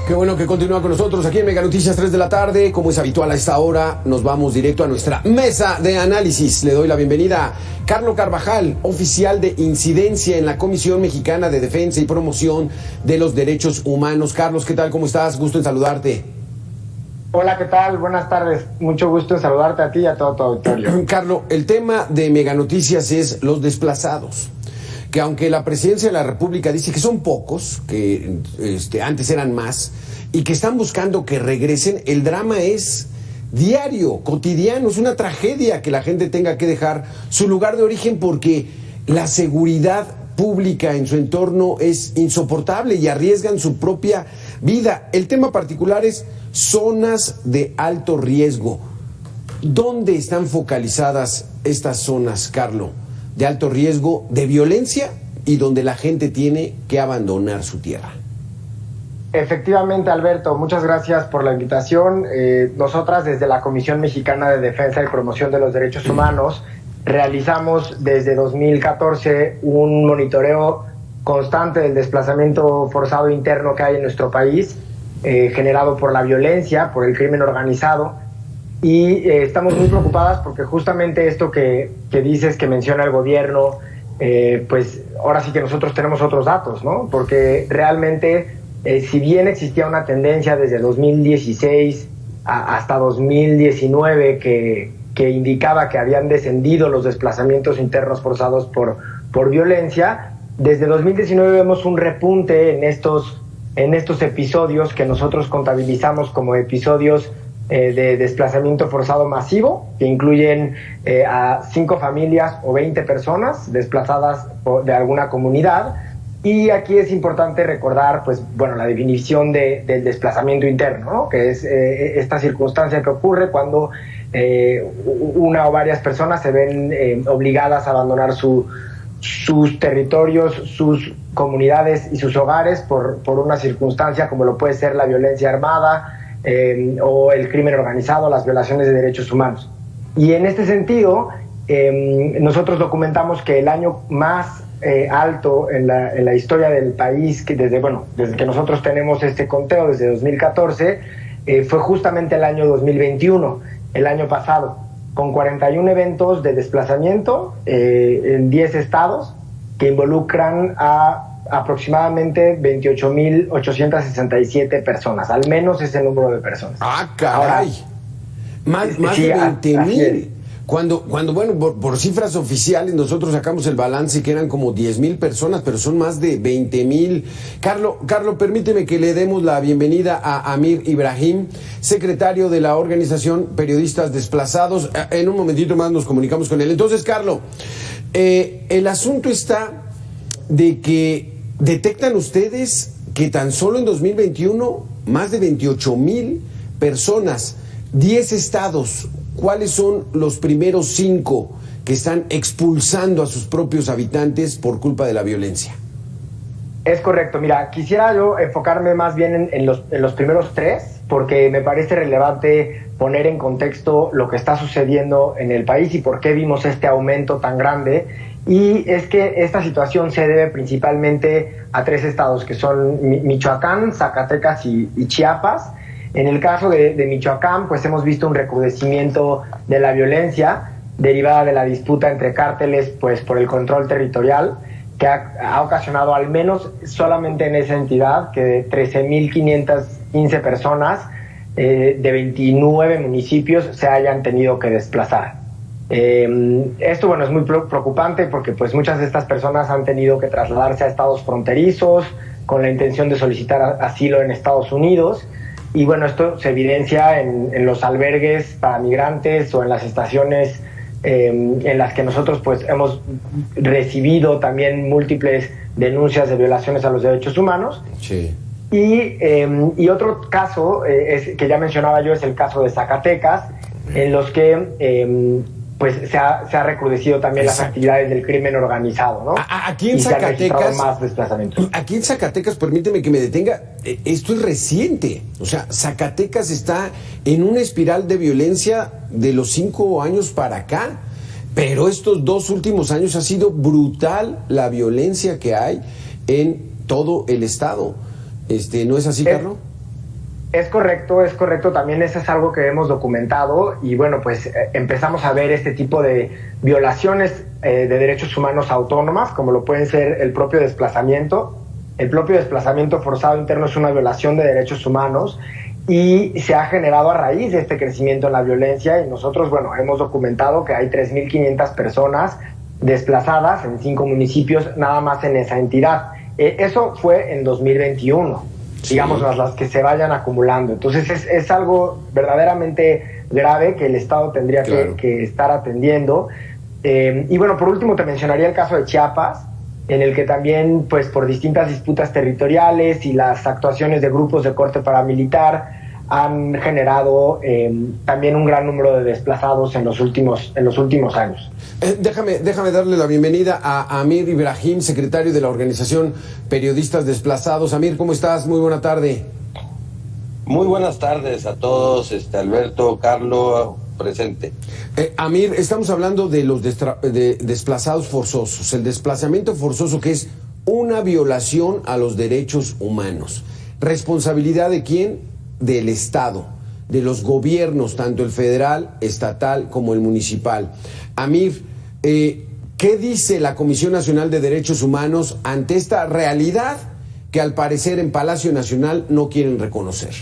Qué bueno que continúa con nosotros aquí en Mega Noticias 3 de la tarde. Como es habitual a esta hora, nos vamos directo a nuestra mesa de análisis. Le doy la bienvenida a Carlos Carvajal, oficial de incidencia en la Comisión Mexicana de Defensa y Promoción de los Derechos Humanos. Carlos, ¿qué tal? ¿Cómo estás? Gusto en saludarte. Hola, ¿qué tal? Buenas tardes. Mucho gusto en saludarte a ti y a todo tu auditorio. Carlos, el tema de Mega Noticias es los desplazados. Que aunque la presidencia de la República dice que son pocos, que antes eran más, y que están buscando que regresen, el drama es diario, cotidiano, es una tragedia que la gente tenga que dejar su lugar de origen porque la seguridad pública en su entorno es insoportable y arriesgan su propia vida. El tema particular es zonas de alto riesgo. ¿Dónde están focalizadas estas zonas, Carlos? De alto riesgo de violencia y donde la gente tiene que abandonar su tierra. Efectivamente, Alberto, muchas gracias por la invitación. Nosotras desde la Comisión Mexicana de Defensa y Promoción de los Derechos Humanos realizamos desde 2014 un monitoreo constante del desplazamiento forzado interno que hay en nuestro país, generado por la violencia, por el crimen organizado. Y estamos muy preocupadas porque justamente esto que dices, que menciona el gobierno, pues ahora sí que nosotros tenemos otros datos, ¿no? Porque realmente, si bien existía una tendencia desde 2016 hasta 2019 que indicaba que habían descendido los desplazamientos internos forzados por violencia, desde 2019 vemos un repunte en estos episodios que nosotros contabilizamos como episodios de desplazamiento forzado masivo, que incluyen a 5 familias o 20 personas desplazadas de alguna comunidad. Y aquí es importante recordar, pues, bueno, la definición del desplazamiento interno, ¿no? Que es esta circunstancia que ocurre cuando una o varias personas se ven obligadas a abandonar sus territorios, sus comunidades y sus hogares por una circunstancia como lo puede ser la violencia armada, o el crimen organizado, las violaciones de derechos humanos. Y en este sentido, nosotros documentamos que el año más alto en la historia del país, que desde que nosotros tenemos este conteo, desde 2014, fue justamente el año 2021, el año pasado, con 41 eventos de desplazamiento en 10 estados que involucran a aproximadamente 28,867 personas, al menos ese número de personas. ¡Ah, caray! Más sí, de 20,000. Cuando bueno, por cifras oficiales nosotros sacamos el balance que eran como 10,000 personas, pero son más de 20,000. Carlos, permíteme que le demos la bienvenida a Amir Ibrahim, secretario de la organización Periodistas Desplazados. En un momentito más nos comunicamos con él. Entonces, Carlos, el asunto está de que detectan ustedes que tan solo en 2021 más de 28,000 personas, 10 estados. ¿Cuáles son los primeros 5 que están expulsando a sus propios habitantes por culpa de la violencia? Es correcto. Mira, quisiera yo enfocarme más bien en los primeros 3, porque me parece relevante poner en contexto lo que está sucediendo en el país y por qué vimos este aumento tan grande. Y es que esta situación se debe principalmente a 3 estados, que son Michoacán, Zacatecas y Chiapas. En el caso de Michoacán, pues hemos visto un recrudecimiento de la violencia derivada de la disputa entre cárteles, pues por el control territorial, que ha ocasionado al menos solamente en esa entidad que 13,515 personas de 29 municipios se hayan tenido que desplazar. Esto, bueno, es muy preocupante porque pues muchas de estas personas han tenido que trasladarse a estados fronterizos con la intención de solicitar asilo en Estados Unidos. Y bueno, esto se evidencia en los albergues para migrantes o en las estaciones en las que nosotros pues hemos recibido también múltiples denuncias de violaciones a los derechos humanos. Sí. Y otro caso que ya mencionaba yo es el caso de Zacatecas, en los que pues se ha recrudecido también las actividades del crimen organizado, ¿no? Aquí en y Zacatecas, más desplazamientos. Aquí en Zacatecas, permíteme que me detenga, esto es reciente, o sea, Zacatecas está en una espiral de violencia de los 5 años para acá, pero estos 2 últimos años ha sido brutal la violencia que hay en todo el estado. ¿No es así, Carlos? Es correcto, también eso es algo que hemos documentado y bueno, pues empezamos a ver este tipo de violaciones de derechos humanos autónomas, como lo pueden ser el propio desplazamiento. El propio desplazamiento forzado interno es una violación de derechos humanos y se ha generado a raíz de este crecimiento en la violencia y nosotros, bueno, hemos documentado que hay 3.500 personas desplazadas en 5 municipios nada más en esa entidad. Eso fue en 2021. Sí. Digamos, las que se vayan acumulando. Entonces es algo verdaderamente grave que el Estado tendría que estar atendiendo. Y bueno, por último te mencionaría el caso de Chiapas, en el que también, pues por distintas disputas territoriales y las actuaciones de grupos de corte paramilitar han generado también un gran número de desplazados en los últimos años. Déjame darle la bienvenida a Amir Ibrahim, secretario de la organización Periodistas Desplazados. Amir, ¿cómo estás? Muy buena tarde. Muy buenas tardes a todos, Alberto, Carlos, presente. Amir, estamos hablando de los desplazados forzosos, el desplazamiento forzoso, que es una violación a los derechos humanos. ¿Responsabilidad de quién? Del Estado, de los gobiernos, tanto el federal, estatal como el municipal. Amir, ¿qué dice la Comisión Nacional de Derechos Humanos ante esta realidad que al parecer en Palacio Nacional no quieren reconocer?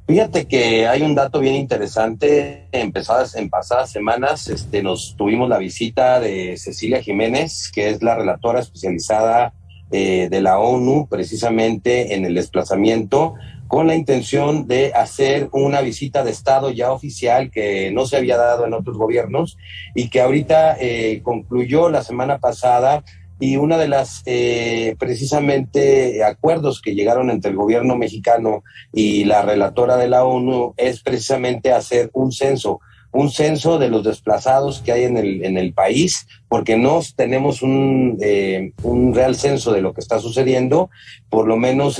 Fíjate que hay un dato bien interesante. En pasadas semanas nos tuvimos la visita de Cecilia Jiménez, que es la relatora especializada de la ONU, precisamente en el desplazamiento, con la intención de hacer una visita de Estado ya oficial que no se había dado en otros gobiernos y que ahorita concluyó la semana pasada. Y una de las precisamente acuerdos que llegaron entre el gobierno mexicano y la relatora de la ONU es precisamente hacer un censo de los desplazados que hay en el país, porque no tenemos un real censo de lo que está sucediendo, por lo menos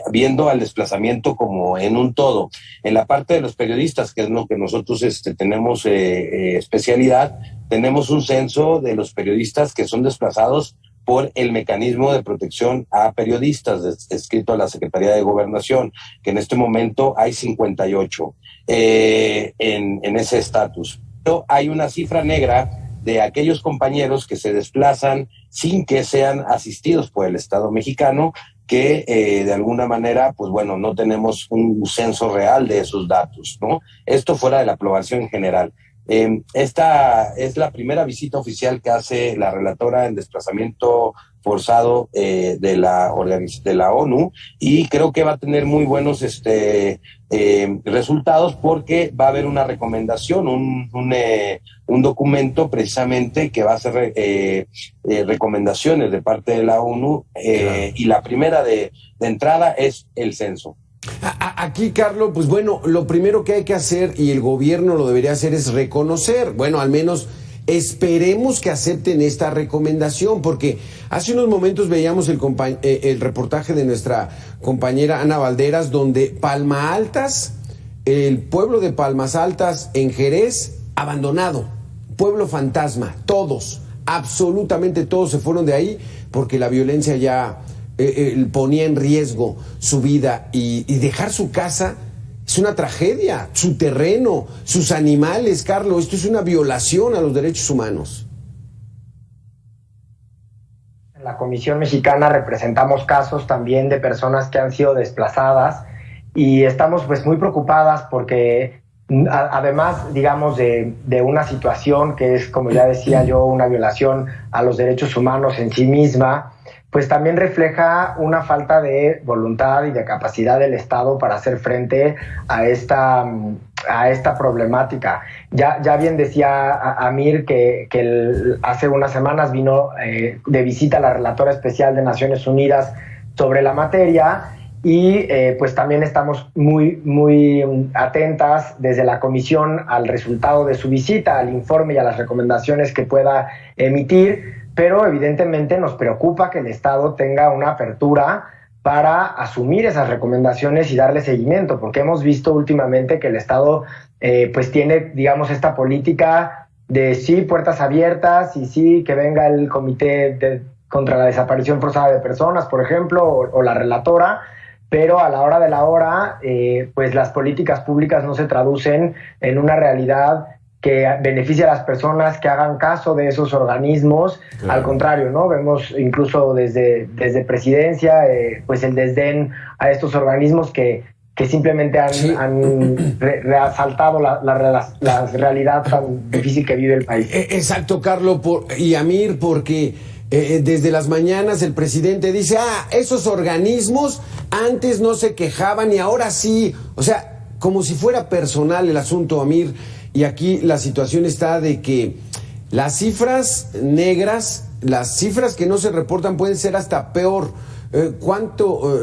viendo al desplazamiento como en un todo. En la parte de los periodistas, que es lo que nosotros tenemos especialidad, tenemos un censo de los periodistas que son desplazados por el mecanismo de protección a periodistas escrito a la Secretaría de Gobernación, que en este momento hay 58 en ese estatus. Pero hay una cifra negra de aquellos compañeros que se desplazan sin que sean asistidos por el Estado mexicano, que de alguna manera, pues bueno, no tenemos un censo real de esos datos, ¿no? Esto fuera de la aprobación general. Esta es la primera visita oficial que hace la relatora en desplazamiento forzado de la ONU, y creo que va a tener muy buenos resultados, porque va a haber una recomendación, un documento precisamente que va a hacer recomendaciones de parte de la ONU, y la primera de entrada es el censo. Aquí, Carlos, pues bueno, lo primero que hay que hacer, y el gobierno lo debería hacer, es reconocer, bueno, al menos esperemos que acepten esta recomendación, porque hace unos momentos veíamos el reportaje de nuestra compañera Ana Valderas, donde Palma Altas, el pueblo de Palmas Altas en Jerez, abandonado, pueblo fantasma, todos, absolutamente todos se fueron de ahí, porque la violencia ya ponía en riesgo su vida, y dejar su casa es una tragedia, su terreno, sus animales, Carlos. Esto es una violación a los derechos humanos. En la Comisión Mexicana representamos casos también de personas que han sido desplazadas y estamos pues muy preocupadas porque además, digamos, de una situación que es, como ya decía yo, una violación a los derechos humanos en sí misma, pues también refleja una falta de voluntad y de capacidad del Estado para hacer frente a esta problemática. Ya bien decía Amir que hace unas semanas vino de visita la relatora especial de Naciones Unidas sobre la materia, y pues también estamos muy atentas desde la comisión al resultado de su visita, al informe y a las recomendaciones que pueda emitir, pero evidentemente nos preocupa que el Estado tenga una apertura para asumir esas recomendaciones y darle seguimiento, porque hemos visto últimamente que el Estado pues tiene, digamos, esta política de sí, puertas abiertas, y sí, que venga el Comité contra la Desaparición Forzada de Personas, por ejemplo, o la relatora, pero a la hora de la hora, pues las políticas públicas no se traducen en una realidad que beneficie a las personas, que hagan caso de esos organismos. Claro. Al contrario, ¿no? Vemos incluso desde presidencia, pues el desdén a estos organismos que simplemente han resaltado la realidad tan difícil que vive el país. Exacto, Carlos y Amir, porque desde las mañanas el presidente dice, esos organismos antes no se quejaban y ahora sí. O sea, como si fuera personal el asunto, Amir. Y aquí la situación está de que las cifras negras, las cifras que no se reportan pueden ser hasta peor. ¿Cuánto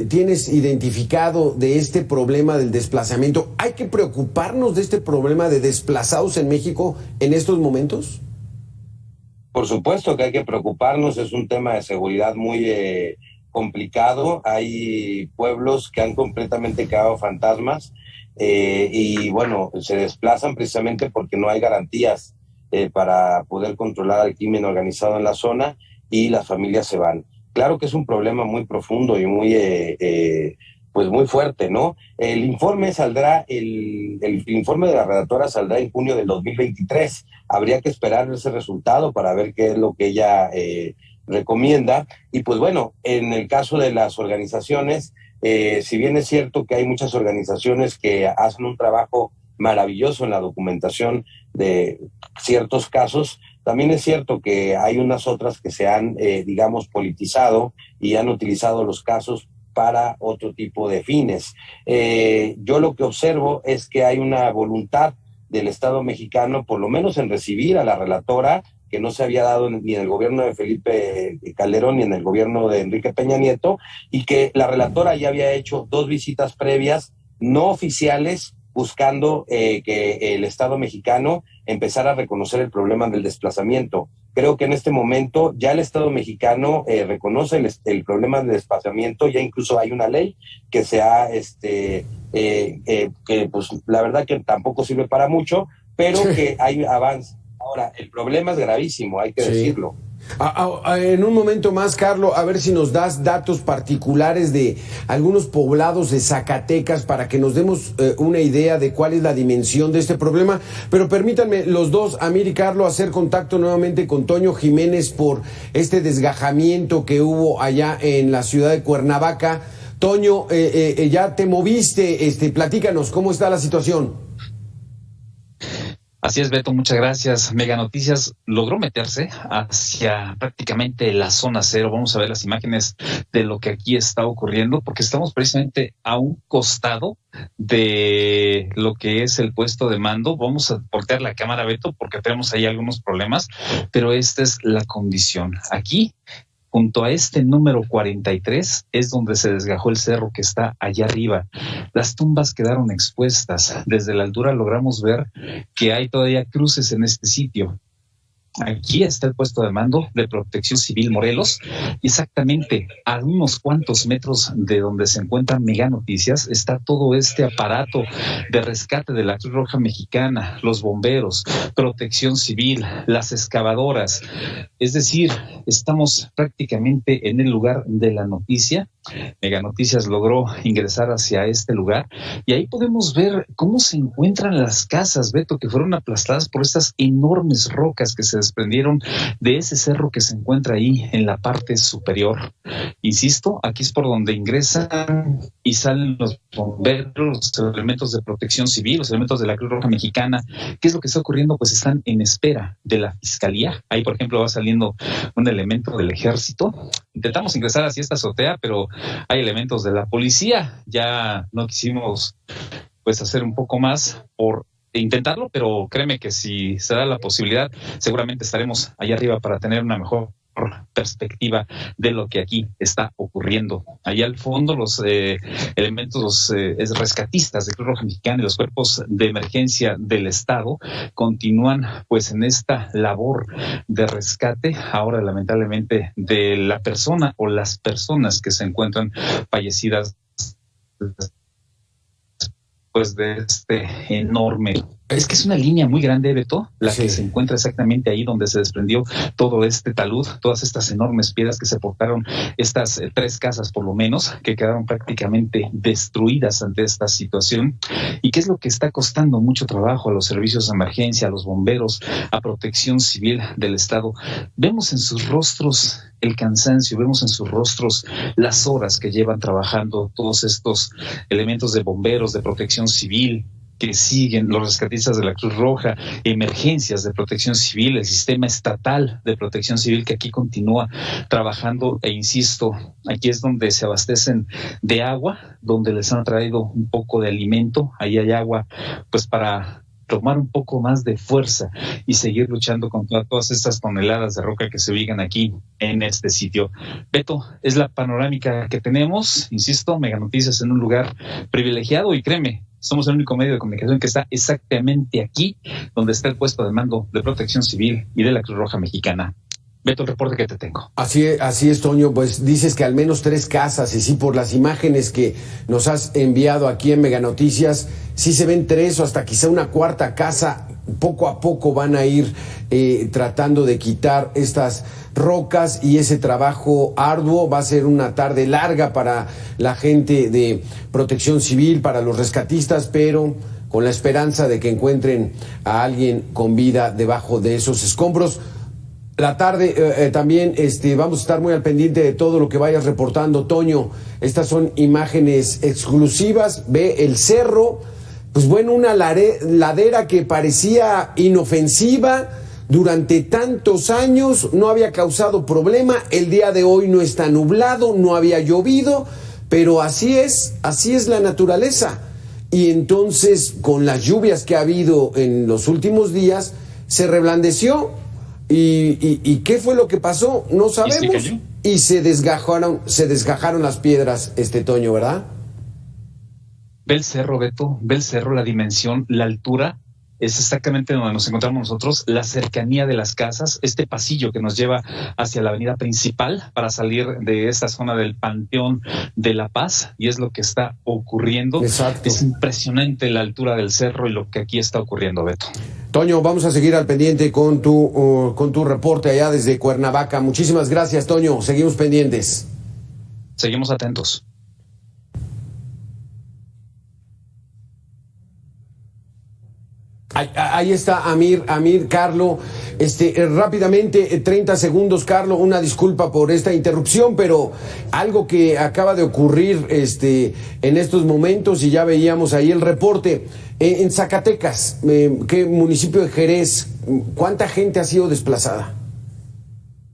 tienes identificado de este problema del desplazamiento? ¿Hay que preocuparnos de este problema de desplazados en México en estos momentos? Por supuesto que hay que preocuparnos, es un tema de seguridad muy complicado. Hay pueblos que han completamente quedado fantasmas. Y bueno, se desplazan precisamente porque no hay garantías para poder controlar al crimen organizado en la zona y las familias se van. Claro que es un problema muy profundo y pues muy fuerte, ¿no? El informe saldrá, el informe de la redactora saldrá en junio del 2023. Habría que esperar ese resultado para ver qué es lo que ella recomienda. Y pues bueno, en el caso de las organizaciones, si bien es cierto que hay muchas organizaciones que hacen un trabajo maravilloso en la documentación de ciertos casos, también es cierto que hay unas otras que se han, digamos, politizado y han utilizado los casos para otro tipo de fines. Yo lo que observo es que hay una voluntad del Estado mexicano, por lo menos en recibir a la relatora, que no se había dado ni en el gobierno de Felipe Calderón ni en el gobierno de Enrique Peña Nieto, y que la relatora ya había hecho 2 visitas previas no oficiales buscando que el Estado mexicano empezara a reconocer el problema del desplazamiento. Creo que en este momento ya el Estado mexicano reconoce el problema del desplazamiento, ya incluso hay una ley que se ha, que pues la verdad que tampoco sirve para mucho, pero que hay avance. Ahora, el problema es gravísimo, hay que decirlo. En un momento más, Carlos, a ver si nos das datos particulares de algunos poblados de Zacatecas para que nos demos una idea de cuál es la dimensión de este problema. Pero permítanme los dos, Amir y Carlos, hacer contacto nuevamente con Toño Jiménez por este desgajamiento que hubo allá en la ciudad de Cuernavaca. Toño, ya te moviste, platícanos, ¿cómo está la situación? Así es, Beto, muchas gracias. Mega Noticias logró meterse hacia prácticamente la zona cero. Vamos a ver las imágenes de lo que aquí está ocurriendo, porque estamos precisamente a un costado de lo que es el puesto de mando. Vamos a voltear la cámara, Beto, porque tenemos ahí algunos problemas, pero esta es la condición. Aquí, junto a este número 43, es donde se desgajó el cerro que está allá arriba. Las tumbas quedaron expuestas. Desde la altura logramos ver que hay todavía cruces en este sitio. Aquí está el puesto de mando de Protección Civil Morelos, y exactamente a unos cuantos metros de donde se encuentra Mega Noticias está todo este aparato de rescate de la Cruz Roja Mexicana, los bomberos, Protección Civil, las excavadoras. Es decir, estamos prácticamente en el lugar de la noticia. Mega Noticias logró ingresar hacia este lugar y ahí podemos ver cómo se encuentran las casas, Beto, que fueron aplastadas por estas enormes rocas que se desprendieron de ese cerro que se encuentra ahí en la parte superior. Insisto, aquí es por donde ingresan y salen los bomberos, los elementos de Protección Civil, los elementos de la Cruz Roja Mexicana. ¿Qué es lo que está ocurriendo? Pues están en espera de la Fiscalía. Ahí, por ejemplo, va saliendo un elemento del Ejército. Intentamos ingresar hacia esta azotea, pero hay elementos de la policía. Ya no quisimos pues hacer un poco más por intentarlo, pero créeme que si se da la posibilidad, seguramente estaremos allá arriba para tener una mejor perspectiva de lo que aquí está ocurriendo. Allá al fondo los elementos, los rescatistas de Cruz Roja Mexicana y los cuerpos de emergencia del Estado continúan pues en esta labor de rescate, ahora lamentablemente de la persona o las personas que se encuentran fallecidas pues de este enorme Es que es una línea muy grande, Beto, la Sí. que se encuentra exactamente ahí donde se desprendió todo este talud, todas estas enormes piedras que se portaron, estas 3 casas por lo menos, que quedaron prácticamente destruidas ante esta situación. ¿Y qué es lo que está costando mucho trabajo a los servicios de emergencia, a los bomberos, a Protección Civil del Estado? Vemos en sus rostros el cansancio, vemos en sus rostros las horas que llevan trabajando todos estos elementos de bomberos, de Protección Civil, que siguen, los rescatistas de la Cruz Roja, emergencias de Protección Civil, el sistema estatal de Protección Civil que aquí continúa trabajando, e insisto, aquí es donde se abastecen de agua, donde les han traído un poco de alimento, ahí hay agua pues para tomar un poco más de fuerza y seguir luchando contra todas estas toneladas de roca que se ubican aquí en este sitio. Beto, es la panorámica que tenemos, insisto, Mega Noticias en un lugar privilegiado, y créeme, somos el único medio de comunicación que está exactamente aquí, donde está el puesto de mando de Protección Civil y de la Cruz Roja Mexicana. Beto, el reporte que te tengo. Así es, Toño, pues dices que al menos 3 casas, y sí, por las imágenes que nos has enviado aquí en Mega Noticias, sí se ven 3 o hasta quizá una 4ª casa. Poco a poco van a ir tratando de quitar estas rocas, y ese trabajo arduo va a ser una tarde larga para la gente de Protección Civil, para los rescatistas, pero con la esperanza de que encuentren a alguien con vida debajo de esos escombros. La tarde también vamos a estar muy al pendiente de todo lo que vayas reportando, Toño. Estas son imágenes exclusivas. Ve el cerro, pues bueno, una ladera que parecía inofensiva durante tantos años, no había causado problema. El día de hoy no está nublado, no había llovido, pero así es la naturaleza. Y entonces, con las lluvias que ha habido en los últimos días, se reblandeció. ¿Y qué fue lo que pasó? No sabemos. Y se desgajaron las piedras, Toño, ¿verdad? Ve el cerro, Beto, ve el cerro, la dimensión, la altura, es exactamente donde nos encontramos nosotros, la cercanía de las casas, este pasillo que nos lleva hacia la avenida principal para salir de esta zona del Panteón de la Paz, y es lo que está ocurriendo. Exacto. Es impresionante la altura del cerro y lo que aquí está ocurriendo, Beto. Toño, vamos a seguir al pendiente con tu reporte allá desde Cuernavaca. Muchísimas gracias, Toño. Seguimos pendientes. Seguimos atentos. Ahí está Amir, Carlo. Rápidamente, 30 segundos, Carlo, una disculpa por esta interrupción, pero algo que acaba de ocurrir en estos momentos, y ya veíamos ahí el reporte. En Zacatecas, ¿qué municipio de Jerez? ¿Cuánta gente ha sido desplazada?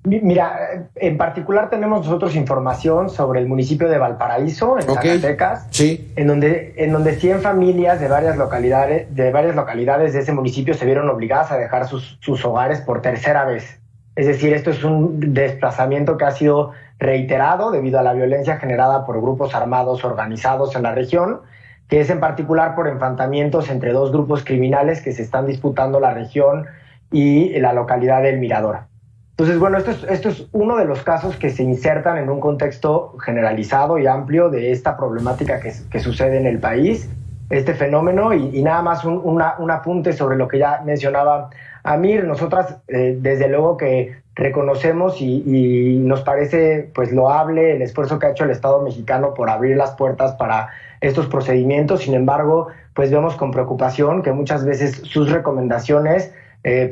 Mira, en particular tenemos nosotros información sobre el municipio de Valparaíso, en Zacatecas, sí, en donde 100 familias de varias localidades de ese municipio se vieron obligadas a dejar sus hogares por tercera vez. Es decir, esto es un desplazamiento que ha sido reiterado debido a la violencia generada por grupos armados organizados en la región, que es en particular por enfrentamientos entre 2 grupos criminales que se están disputando la región y la localidad del Mirador. Entonces, bueno, esto es uno de los casos que se insertan en un contexto generalizado y amplio de esta problemática que sucede en el país, este fenómeno, y nada más un apunte sobre lo que ya mencionaba Amir. Nosotras, desde luego que reconocemos y nos parece pues loable el esfuerzo que ha hecho el Estado mexicano por abrir las puertas para estos procedimientos. Sin embargo, pues vemos con preocupación que muchas veces sus recomendaciones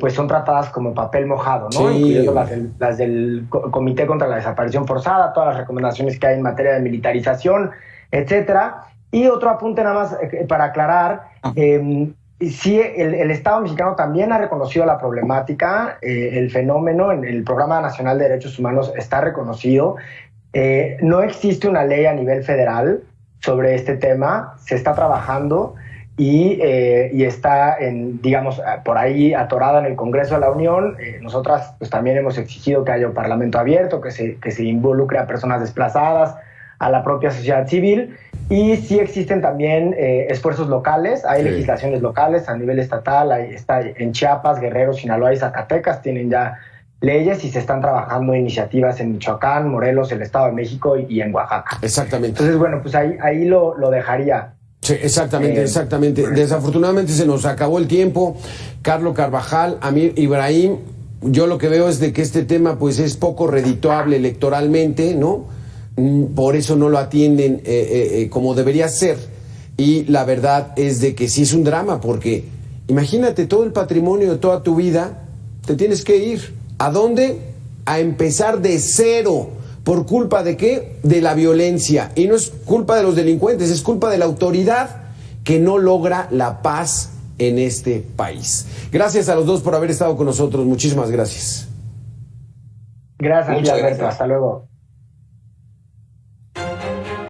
pues son tratadas como papel mojado, ¿no? Sí. Incluyendo las del Comité contra la Desaparición Forzada, todas las recomendaciones que hay en materia de militarización, etcétera. Y otro apunte nada más para aclarar, sí, el Estado mexicano también ha reconocido la problemática, el fenómeno en el Programa Nacional de Derechos Humanos está reconocido. No existe una ley a nivel federal sobre este tema, se está trabajando y está, digamos, por ahí atorada en el Congreso de la Unión. Nosotras pues también hemos exigido que haya un parlamento abierto, que se involucre a personas desplazadas, a la propia sociedad civil, y sí existen también esfuerzos locales, hay legislaciones locales a nivel estatal, está en Chiapas, Guerrero, Sinaloa y Zacatecas, tienen ya leyes y se están trabajando iniciativas en Michoacán, Morelos, el Estado de México y en Oaxaca. Exactamente. Entonces, bueno, pues ahí lo dejaría. Sí, exactamente, exactamente. Desafortunadamente se nos acabó el tiempo. Carlos Carvajal, Amir Ibrahim, yo lo que veo es de que este tema pues es poco redituable electoralmente, ¿no? Por eso no lo atienden como debería ser. Y la verdad es de que sí es un drama, porque imagínate todo el patrimonio de toda tu vida, te tienes que ir. ¿A dónde? A empezar de cero. ¿Por culpa de qué? De la violencia. Y no es culpa de los delincuentes, es culpa de la autoridad que no logra la paz en este país. Gracias a los dos por haber estado con nosotros. Muchísimas gracias. Gracias, Muchas Alberto. gracias. Hasta luego.